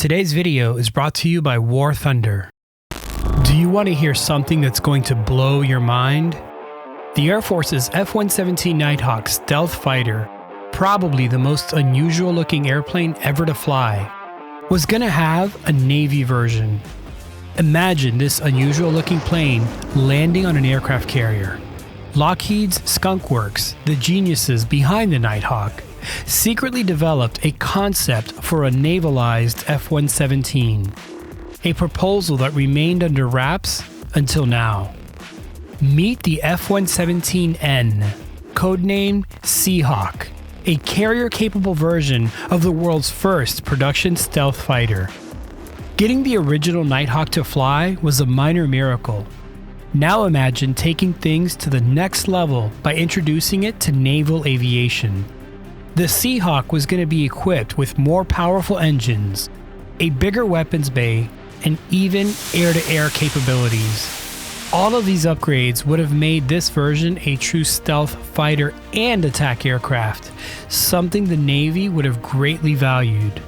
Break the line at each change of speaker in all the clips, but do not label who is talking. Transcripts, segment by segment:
Today's video is brought to you by War Thunder. Do you want to hear something that's going to blow your mind? The Air Force's F-117 Nighthawk stealth fighter, probably the most unusual looking airplane ever to fly, was gonna have a Navy version. Imagine this unusual looking plane landing on an aircraft carrier. Lockheed's Skunk Works, the geniuses behind the Nighthawk, secretly developed a concept for a navalized F-117, a proposal that remained under wraps until now. Meet the F-117N, codenamed Seahawk, a carrier-capable version of the world's first production stealth fighter. Getting the original Nighthawk to fly was a minor miracle. Now imagine taking things to the next level by introducing it to naval aviation. The Seahawk was going to be equipped with more powerful engines, a bigger weapons bay, and even air-to-air capabilities. All of these upgrades would have made this version a true stealth fighter and attack aircraft, something the Navy would have greatly valued.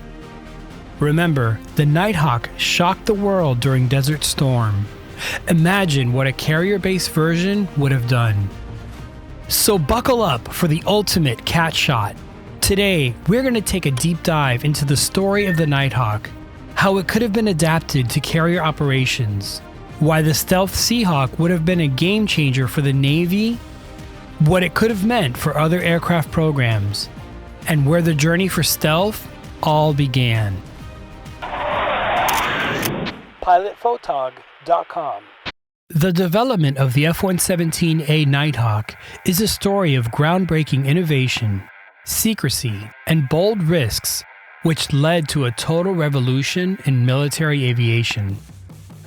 Remember, the Nighthawk shocked the world during Desert Storm. Imagine what a carrier-based version would have done. So buckle up for the ultimate cat shot. Today, we're going to take a deep dive into the story of the Nighthawk, how it could have been adapted to carrier operations, why the stealth Seahawk would have been a game changer for the Navy, what it could have meant for other aircraft programs, and where the journey for stealth all began. PilotPhotog.com. The development of the F-117A Nighthawk is a story of groundbreaking innovation, secrecy, and bold risks, which led to a total revolution in military aviation.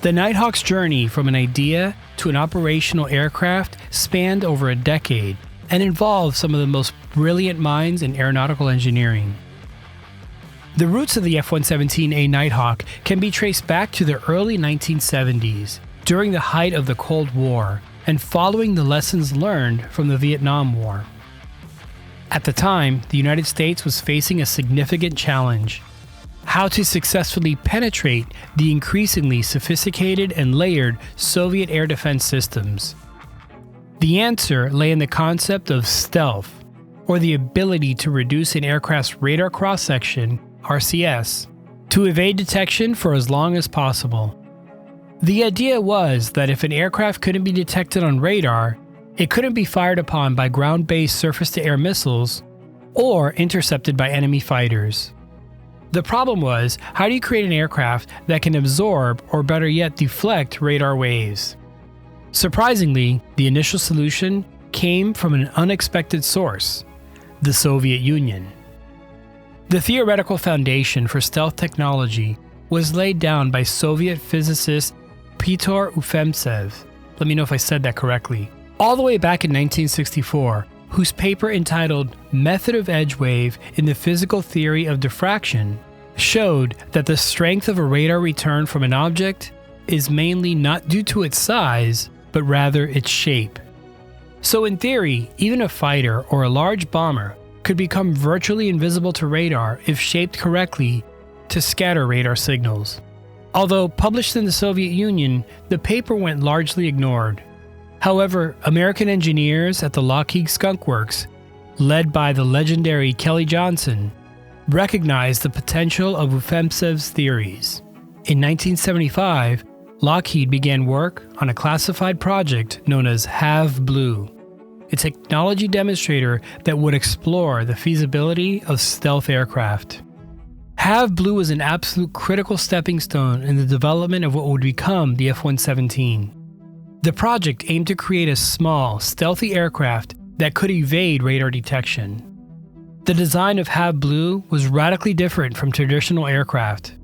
The Nighthawk's journey from an idea to an operational aircraft spanned over a decade and involved some of the most brilliant minds in aeronautical engineering. The roots of the F-117A Nighthawk can be traced back to the early 1970s, during the height of the Cold War, and following the lessons learned from the Vietnam War. At the time, the United States was facing a significant challenge: how to successfully penetrate the increasingly sophisticated and layered Soviet air defense systems. The answer lay in the concept of stealth, or the ability to reduce an aircraft's radar cross-section, RCS, to evade detection for as long as possible. The idea was that if an aircraft couldn't be detected on radar, it couldn't be fired upon by ground-based surface-to-air missiles or intercepted by enemy fighters. The problem was, how do you create an aircraft that can absorb, or better yet deflect, radar waves? Surprisingly, the initial solution came from an unexpected source: the Soviet Union. The theoretical foundation for stealth technology was laid down by Soviet physicist Pyotr Ufemtsev, let me know if I said that correctly, all the way back in 1964, whose paper entitled Method of Edge Wave in the Physical Theory of Diffraction showed that the strength of a radar return from an object is mainly not due to its size, but rather its shape. So in theory, even a fighter or a large bomber could become virtually invisible to radar if shaped correctly to scatter radar signals. Although published in the Soviet Union, the paper went largely ignored. However, American engineers at the Lockheed Skunk Works, led by the legendary Kelly Johnson, recognized the potential of Ufemtsev's theories. In 1975, Lockheed began work on a classified project known as Have Blue, a technology demonstrator that would explore the feasibility of stealth aircraft. Have Blue was an absolute critical stepping stone in the development of what would become the F-117. The project aimed to create a small, stealthy aircraft that could evade radar detection. The design of Have Blue was radically different from traditional aircraft.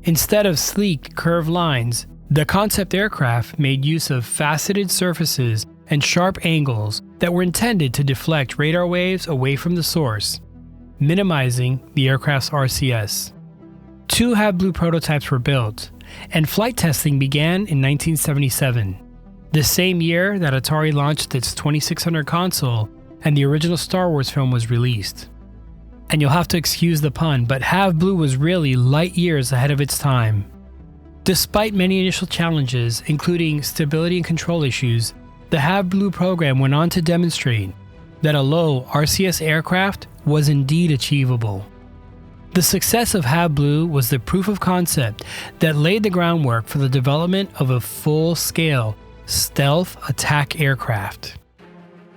Instead of sleek, curved lines, the concept aircraft made use of faceted surfaces and sharp angles that were intended to deflect radar waves away from the source, minimizing the aircraft's RCS. 2 Have Blue prototypes were built, and flight testing began in 1977. The same year that Atari launched its 2600 console and the original Star Wars film was released. And you'll have to excuse the pun, but Have Blue was really light years ahead of its time. Despite many initial challenges, including stability and control issues, the Have Blue program went on to demonstrate that a low RCS aircraft was indeed achievable. The success of Have Blue was the proof of concept that laid the groundwork for the development of a full-scale stealth attack aircraft.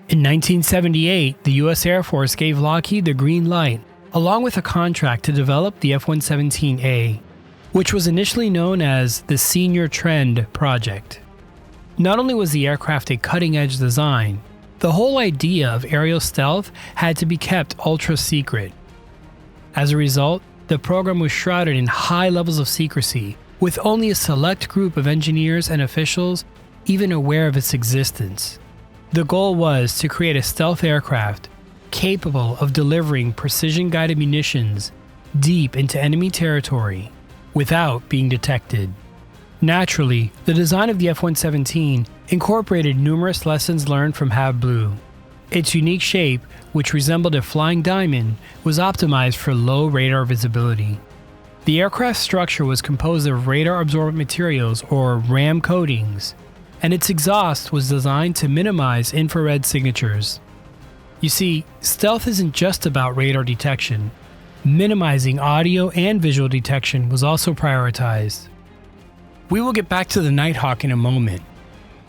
In 1978, the U.S. Air Force gave Lockheed the green light, along with a contract to develop the F-117A, which was initially known as the Senior Trend Project. Not only was the aircraft a cutting-edge design, the whole idea of aerial stealth had to be kept ultra-secret. As a result, the program was shrouded in high levels of secrecy, with only a select group of engineers and officials even aware of its existence. The goal was to create a stealth aircraft capable of delivering precision-guided munitions deep into enemy territory without being detected. Naturally, the design of the F-117 incorporated numerous lessons learned from Have Blue. Its unique shape, which resembled a flying diamond, was optimized for low radar visibility. The aircraft's structure was composed of radar-absorbent materials, or RAM coatings, and its exhaust was designed to minimize infrared signatures. You see, stealth isn't just about radar detection. Minimizing audio and visual detection was also prioritized. We will get back to the Nighthawk in a moment.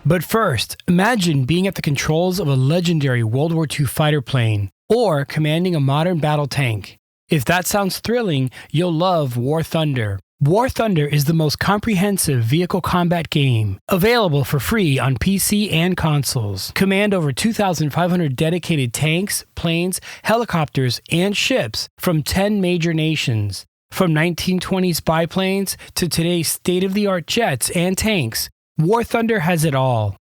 But first, imagine being at the controls of a legendary World War II fighter plane, or commanding a modern battle tank. If that sounds thrilling, you'll love War Thunder. War Thunder is the most comprehensive vehicle combat game, available for free on PC and consoles. Command over 2,500 dedicated tanks, planes, helicopters, and ships from 10 major nations. From 1920s biplanes to today's state-of-the-art jets and tanks, War Thunder has it all.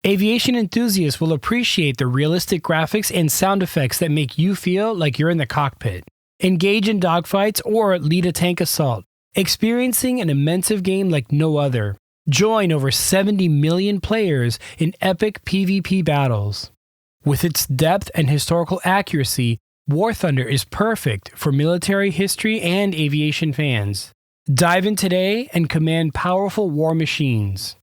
Aviation enthusiasts will appreciate the realistic graphics and sound effects that make you feel like you're in the cockpit. Engage in dogfights or lead a tank assault, experiencing an immense game like no other. Join over 70 million players in epic PvP battles. With its depth and historical accuracy, War Thunder is perfect for military history and aviation fans. Dive in today and command powerful war machines.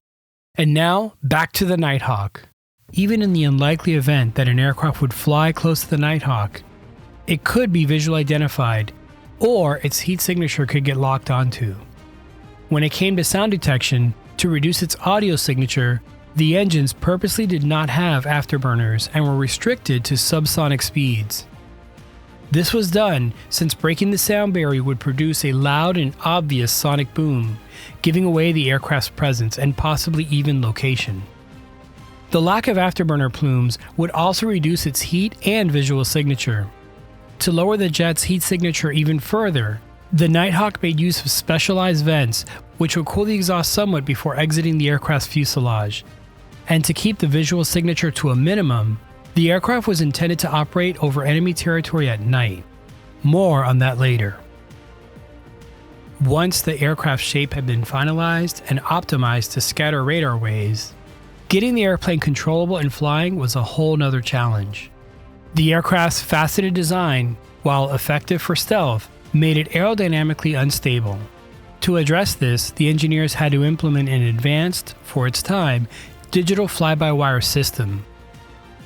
And now, back to the Nighthawk. Even in the unlikely event that an aircraft would fly close to the Nighthawk, it could be visually identified, or its heat signature could get locked onto. When it came to sound detection, to reduce its audio signature, the engines purposely did not have afterburners and were restricted to subsonic speeds. This was done since breaking the sound barrier would produce a loud and obvious sonic boom, giving away the aircraft's presence and possibly even location. The lack of afterburner plumes would also reduce its heat and visual signature. To lower the jet's heat signature even further, the Nighthawk made use of specialized vents which would cool the exhaust somewhat before exiting the aircraft's fuselage. And to keep the visual signature to a minimum, the aircraft was intended to operate over enemy territory at night. More on that later. Once the aircraft's shape had been finalized and optimized to scatter radar waves, getting the airplane controllable and flying was a whole nother challenge. The aircraft's faceted design, while effective for stealth, made it aerodynamically unstable. To address this, the engineers had to implement an advanced, for its time, digital fly-by-wire system.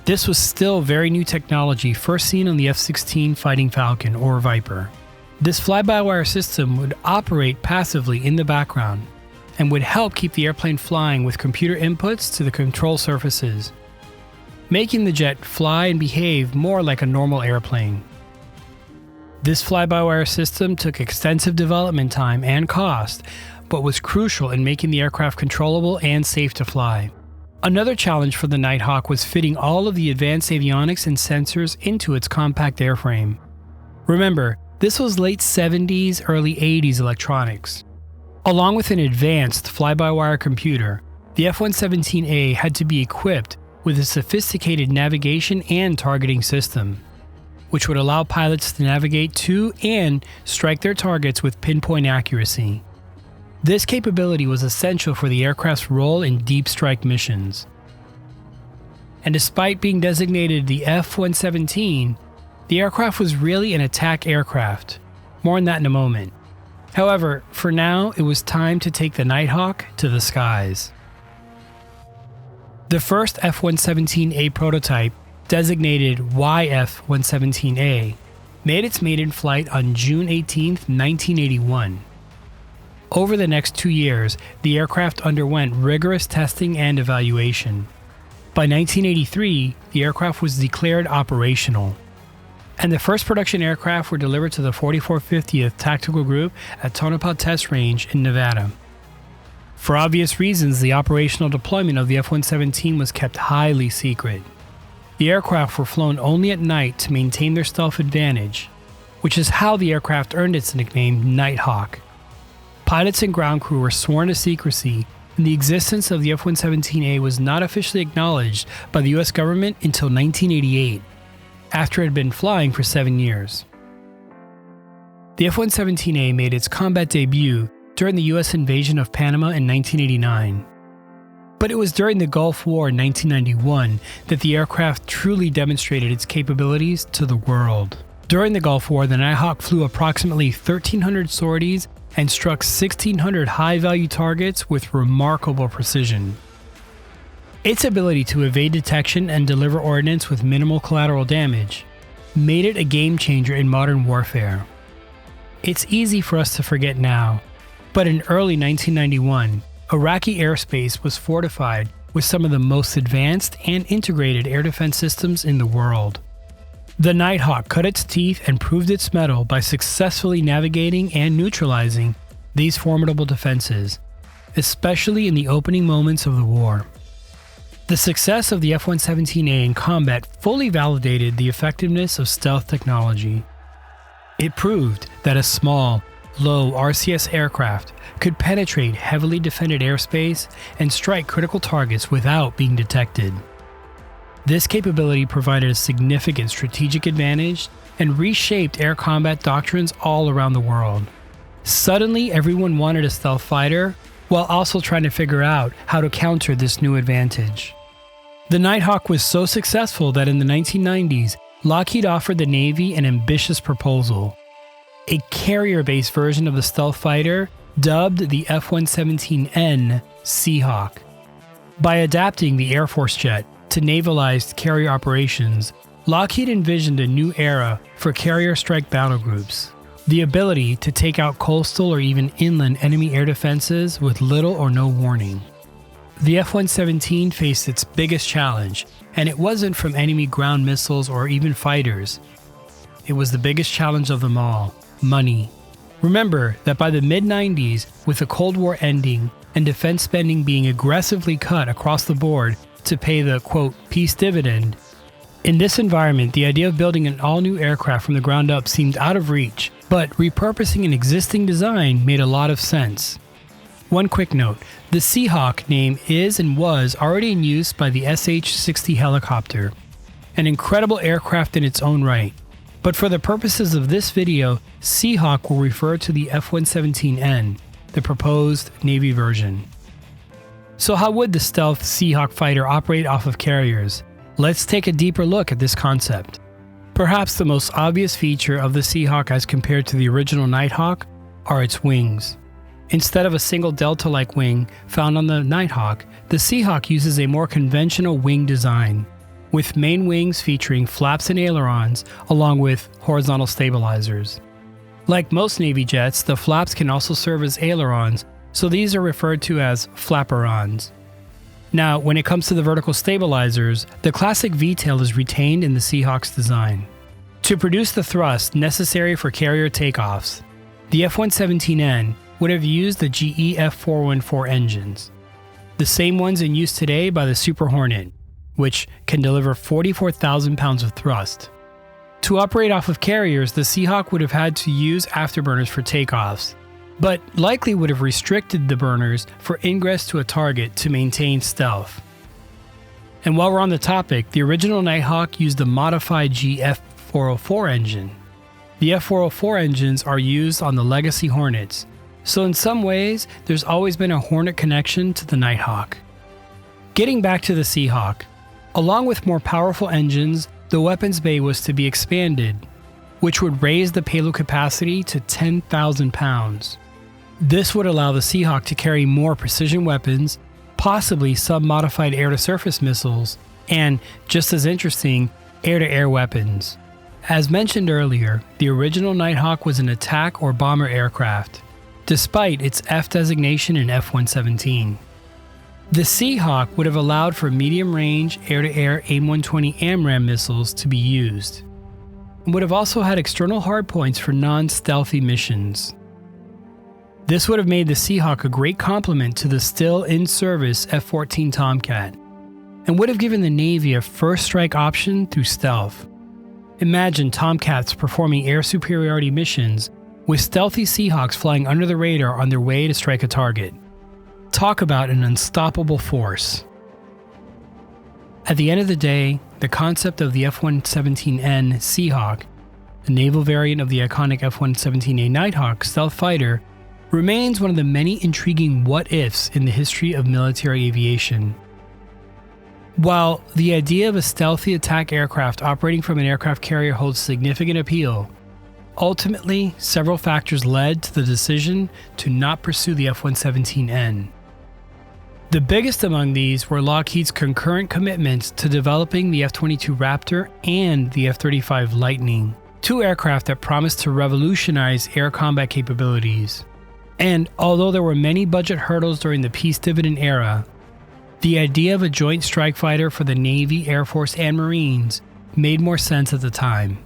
This was still very new technology first seen on the F-16 Fighting Falcon or Viper. This fly-by-wire system would operate passively in the background and would help keep the airplane flying with computer inputs to the control surfaces, making the jet fly and behave more like a normal airplane. This fly-by-wire system took extensive development time and cost, but was crucial in making the aircraft controllable and safe to fly. Another challenge for the Nighthawk was fitting all of the advanced avionics and sensors into its compact airframe. Remember, this was late 70s, early 80s electronics. Along with an advanced fly-by-wire computer, the F-117A had to be equipped with a sophisticated navigation and targeting system, which would allow pilots to navigate to and strike their targets with pinpoint accuracy. This capability was essential for the aircraft's role in deep strike missions. And despite being designated the F-117, The aircraft was really an attack aircraft. More on that in a moment. However, for now, it was time to take the Nighthawk to the skies. The first F-117A prototype, designated YF-117A, made its maiden flight on June 18, 1981. Over the next 2 years, the aircraft underwent rigorous testing and evaluation. By 1983, the aircraft was declared operational, and the first production aircraft were delivered to the 4450th Tactical Group at Tonopah Test Range in Nevada. For obvious reasons, the operational deployment of the F-117 was kept highly secret. The aircraft were flown only at night to maintain their stealth advantage, which is how the aircraft earned its nickname Nighthawk. Pilots and ground crew were sworn to secrecy, and the existence of the F-117A was not officially acknowledged by the US government until 1988, after it had been flying for 7 years. The F-117A made its combat debut during the US invasion of Panama in 1989. But it was during the Gulf War in 1991 that the aircraft truly demonstrated its capabilities to the world. During the Gulf War, the Nighthawk flew approximately 1,300 sorties and struck 1,600 high-value targets with remarkable precision. Its ability to evade detection and deliver ordnance with minimal collateral damage made it a game-changer in modern warfare. It's easy for us to forget now, but in early 1991, Iraqi airspace was fortified with some of the most advanced and integrated air defense systems in the world. The Nighthawk cut its teeth and proved its mettle by successfully navigating and neutralizing these formidable defenses, especially in the opening moments of the war. The success of the F-117A in combat fully validated the effectiveness of stealth technology. It proved that a small, low RCS aircraft could penetrate heavily defended airspace and strike critical targets without being detected. This capability provided a significant strategic advantage and reshaped air combat doctrines all around the world. Suddenly, everyone wanted a stealth fighter, while also trying to figure out how to counter this new advantage. The Nighthawk was so successful that in the 1990s, Lockheed offered the Navy an ambitious proposal: a carrier-based version of the stealth fighter dubbed the F-117N Seahawk. By adapting the Air Force jet to navalized carrier operations, Lockheed envisioned a new era for carrier strike battle groups, the ability to take out coastal or even inland enemy air defenses with little or no warning. The F-117 faced its biggest challenge, and it wasn't from enemy ground missiles or even fighters. It was the biggest challenge of them all: money. Remember that by the mid-90s, with the Cold War ending and defense spending being aggressively cut across the board to pay the, quote, peace dividend, in this environment, the idea of building an all-new aircraft from the ground up seemed out of reach, but repurposing an existing design made a lot of sense. One quick note: the Seahawk name is and was already in use by the SH-60 helicopter, an incredible aircraft in its own right. But for the purposes of this video, Seahawk will refer to the F-117N, the proposed Navy version. So how would the stealth Seahawk fighter operate off of carriers? Let's take a deeper look at this concept. Perhaps the most obvious feature of the Seahawk as compared to the original Nighthawk are its wings. Instead of a single delta-like wing found on the Nighthawk, the Seahawk uses a more conventional wing design, with main wings featuring flaps and ailerons along with horizontal stabilizers. Like most Navy jets, the flaps can also serve as ailerons, so these are referred to as flaperons. Now, when it comes to the vertical stabilizers, the classic V-tail is retained in the Seahawk's design. To produce the thrust necessary for carrier takeoffs, the F-117N would have used the GE F-414 engines, the same ones in use today by the Super Hornet, which can deliver 44,000 pounds of thrust. To operate off of carriers, the Seahawk would have had to use afterburners for takeoffs, but likely would have restricted the burners for ingress to a target to maintain stealth. And while we're on the topic, the original Nighthawk used a modified GE F-404 engine. The F-404 engines are used on the legacy Hornets, so in some ways, there's always been a Hornet connection to the Nighthawk. Getting back to the Seahawk, along with more powerful engines, the weapons bay was to be expanded, which would raise the payload capacity to 10,000 pounds. This would allow the Seahawk to carry more precision weapons, possibly sub-modified air-to-surface missiles, and, just as interesting, air-to-air weapons. As mentioned earlier, the original Nighthawk was an attack or bomber aircraft, despite its F designation in F-117. The Seahawk would have allowed for medium-range air-to-air AIM-120 AMRAAM missiles to be used, and would have also had external hardpoints for non-stealthy missions. This would have made the Seahawk a great complement to the still in-service F-14 Tomcat, and would have given the Navy a first strike option through stealth. Imagine Tomcats performing air superiority missions with stealthy Seahawks flying under the radar on their way to strike a target. Talk about an unstoppable force. At the end of the day, the concept of the F-117N Seahawk, the naval variant of the iconic F-117A Nighthawk stealth fighter, remains one of the many intriguing what-ifs in the history of military aviation. While the idea of a stealthy attack aircraft operating from an aircraft carrier holds significant appeal, ultimately, several factors led to the decision to not pursue the F-117N. The biggest among these were Lockheed's concurrent commitments to developing the F-22 Raptor and the F-35 Lightning, two aircraft that promised to revolutionize air combat capabilities. And although there were many budget hurdles during the peace dividend era, the idea of a joint strike fighter for the Navy, Air Force, and Marines made more sense at the time.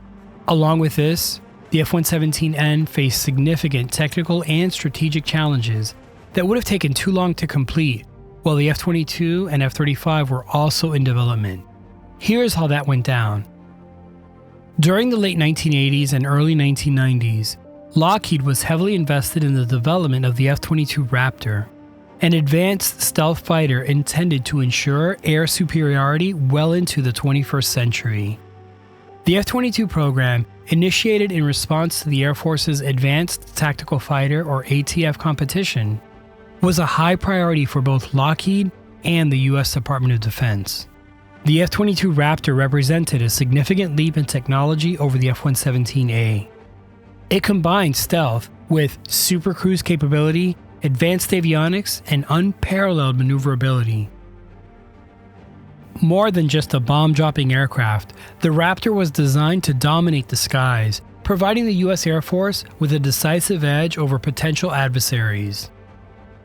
Along with this, the F-117N faced significant technical and strategic challenges that would have taken too long to complete, while the F-22 and F-35 were also in development. Here's how that went down. During the late 1980s and early 1990s, Lockheed was heavily invested in the development of the F-22 Raptor, an advanced stealth fighter intended to ensure air superiority well into the 21st century. The F-22 program, initiated in response to the Air Force's Advanced Tactical Fighter or ATF competition, was a high priority for both Lockheed and the U.S. Department of Defense. The F-22 Raptor represented a significant leap in technology over the F-117A. It combined stealth with super cruise capability, advanced avionics, and unparalleled maneuverability. More than just a bomb-dropping aircraft, the Raptor was designed to dominate the skies, providing the U.S. Air Force with a decisive edge over potential adversaries.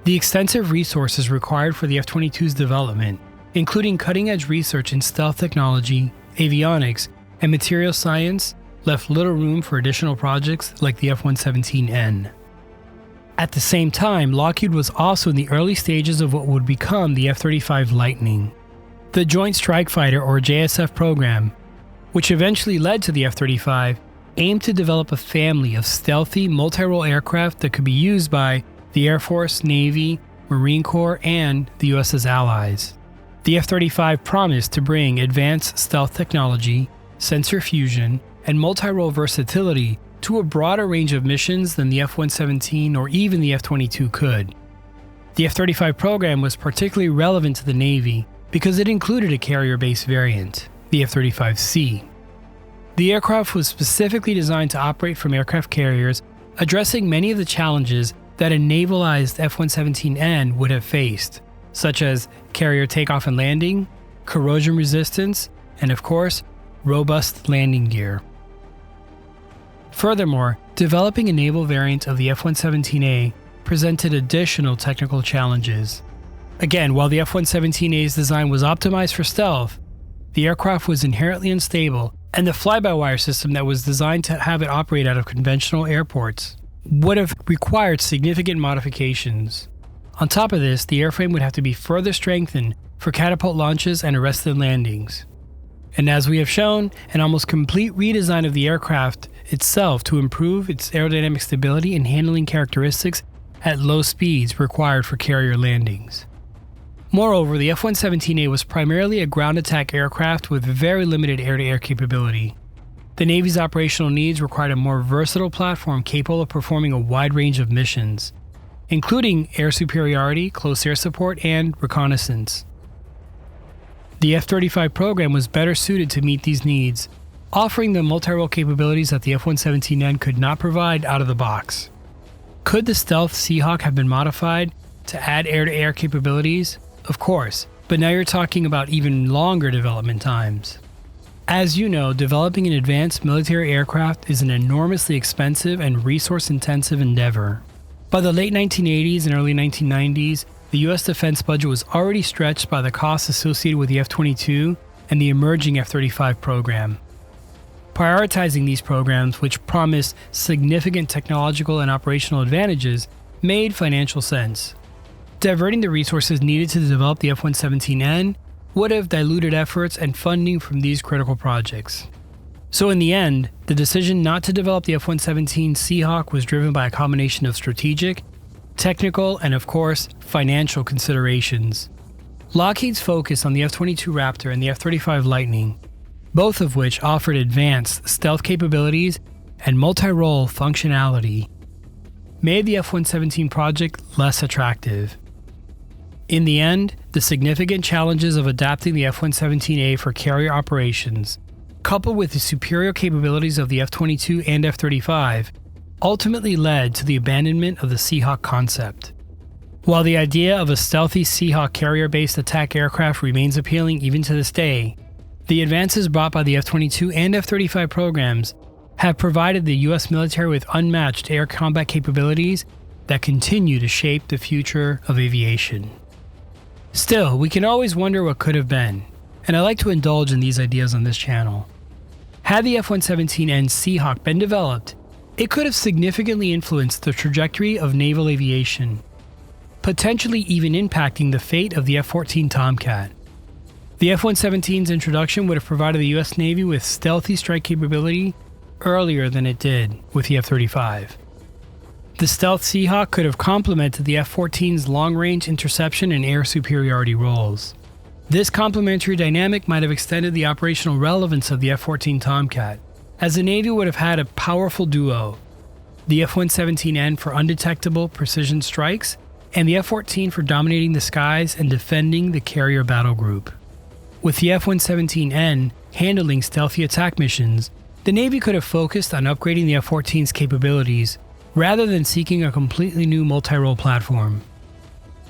The extensive resources required for the F-22's development, including cutting-edge research in stealth technology, avionics, and material science, left little room for additional projects like the F-117N. At the same time, Lockheed was also in the early stages of what would become the F-35 Lightning, the Joint Strike Fighter or JSF program, which eventually led to the F-35, aimed to develop a family of stealthy multi-role aircraft that could be used by the Air Force, Navy, Marine Corps, and the US's allies. The F-35 promised to bring advanced stealth technology, sensor fusion, and multi-role versatility to a broader range of missions than the F-117 or even the F-22 could. The F-35 program was particularly relevant to the Navy because it included a carrier-based variant, the F-35C. The aircraft was specifically designed to operate from aircraft carriers, addressing many of the challenges that a navalized F-117N would have faced, such as carrier takeoff and landing, corrosion resistance, and of course, robust landing gear. Furthermore, developing a naval variant of the F-117A presented additional technical challenges. Again, while the F-117A's design was optimized for stealth, the aircraft was inherently unstable, and the fly-by-wire system that was designed to have it operate out of conventional airports would have required significant modifications. On top of this, the airframe would have to be further strengthened for catapult launches and arrested landings. And as we have shown, an almost complete redesign of the aircraft itself to improve its aerodynamic stability and handling characteristics at low speeds required for carrier landings. Moreover, the F-117A was primarily a ground attack aircraft with very limited air-to-air capability. The Navy's operational needs required a more versatile platform capable of performing a wide range of missions, including air superiority, close air support, and reconnaissance. The F-35 program was better suited to meet these needs, offering the multi-role capabilities that the F-117N could not provide out of the box. Could the stealth Seahawk have been modified to add air-to-air capabilities? Of course, but now you're talking about even longer development times. As you know, developing an advanced military aircraft is an enormously expensive and resource-intensive endeavor. By the late 1980s and early 1990s, the US defense budget was already stretched by the costs associated with the F-22 and the emerging F-35 program. Prioritizing these programs, which promised significant technological and operational advantages, made financial sense. Diverting the resources needed to develop the F-117N would have diluted efforts and funding from these critical projects. So in the end, the decision not to develop the F-117 Seahawk was driven by a combination of strategic, technical, and of course, financial considerations. Lockheed's focus on the F-22 Raptor and the F-35 Lightning, both of which offered advanced stealth capabilities and multi-role functionality, made the F-117 project less attractive. In the end, the significant challenges of adapting the F-117A for carrier operations, coupled with the superior capabilities of the F-22 and F-35, ultimately led to the abandonment of the Seahawk concept. While the idea of a stealthy Seahawk carrier-based attack aircraft remains appealing even to this day, the advances brought by the F-22 and F-35 programs have provided the US military with unmatched air combat capabilities that continue to shape the future of aviation. Still, we can always wonder what could have been, and I like to indulge in these ideas on this channel. Had the F-117N Seahawk been developed, it could have significantly influenced the trajectory of naval aviation, potentially even impacting the fate of the F-14 Tomcat. The F-117's introduction would have provided the US Navy with stealthy strike capability earlier than it did with the F-35. The stealth Seahawk could have complemented the F-14's long-range interception and air superiority roles. This complementary dynamic might have extended the operational relevance of the F-14 Tomcat, as the Navy would have had a powerful duo, the F-117N for undetectable precision strikes, and the F-14 for dominating the skies and defending the carrier battle group. With the F-117N handling stealthy attack missions, the Navy could have focused on upgrading the F-14's capabilities rather than seeking a completely new multi-role platform.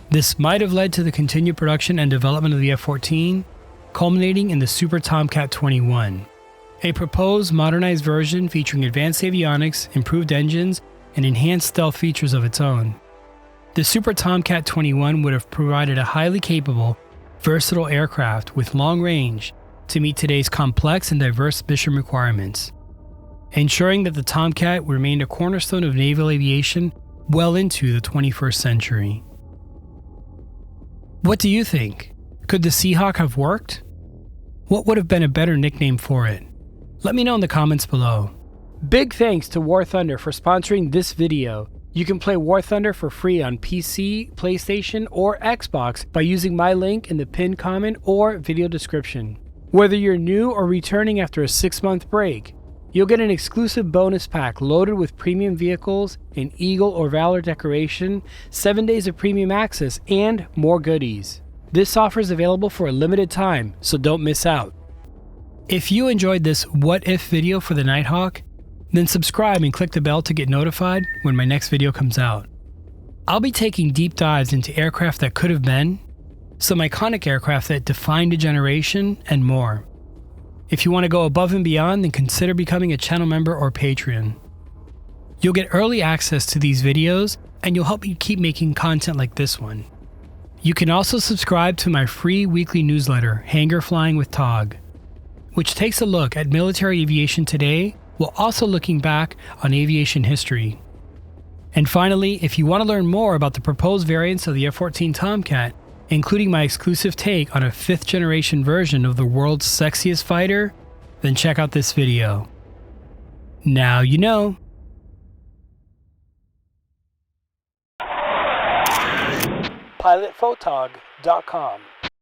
This might have led to the continued production and development of the F-14, culminating in the Super Tomcat 21, a proposed modernized version featuring advanced avionics, improved engines, and enhanced stealth features of its own. The Super Tomcat 21 would have provided a highly capable, versatile aircraft with long range to meet today's complex and diverse mission requirements, ensuring that the Tomcat remained a cornerstone of naval aviation well into the 21st century. What do you think? Could the Seahawk have worked? What would have been a better nickname for it? Let me know in the comments below. Big thanks to War Thunder for sponsoring this video. You can play War Thunder for free on PC, PlayStation, or Xbox by using my link in the pinned comment or video description. Whether you're new or returning after a 6-month break, you'll get an exclusive bonus pack loaded with premium vehicles, an Eagle or Valor decoration, 7 days of premium access, and more goodies. This offer is available for a limited time, so don't miss out. If you enjoyed this what if video for the Nighthawk, then subscribe and click the bell to get notified when my next video comes out. I'll be taking deep dives into aircraft that could have been, some iconic aircraft that defined a generation, and more. If you want to go above and beyond, then consider becoming a channel member or Patreon. You'll get early access to these videos, and you'll help me keep making content like this one. You can also subscribe to my free weekly newsletter, Hangar Flying with Tog, which takes a look at military aviation today while also looking back on aviation history. And finally, if you want to learn more about the proposed variants of the F-14 Tomcat, including my exclusive take on a 5th generation version of the world's sexiest fighter, then check out this video. Now you know. PilotPhotog.com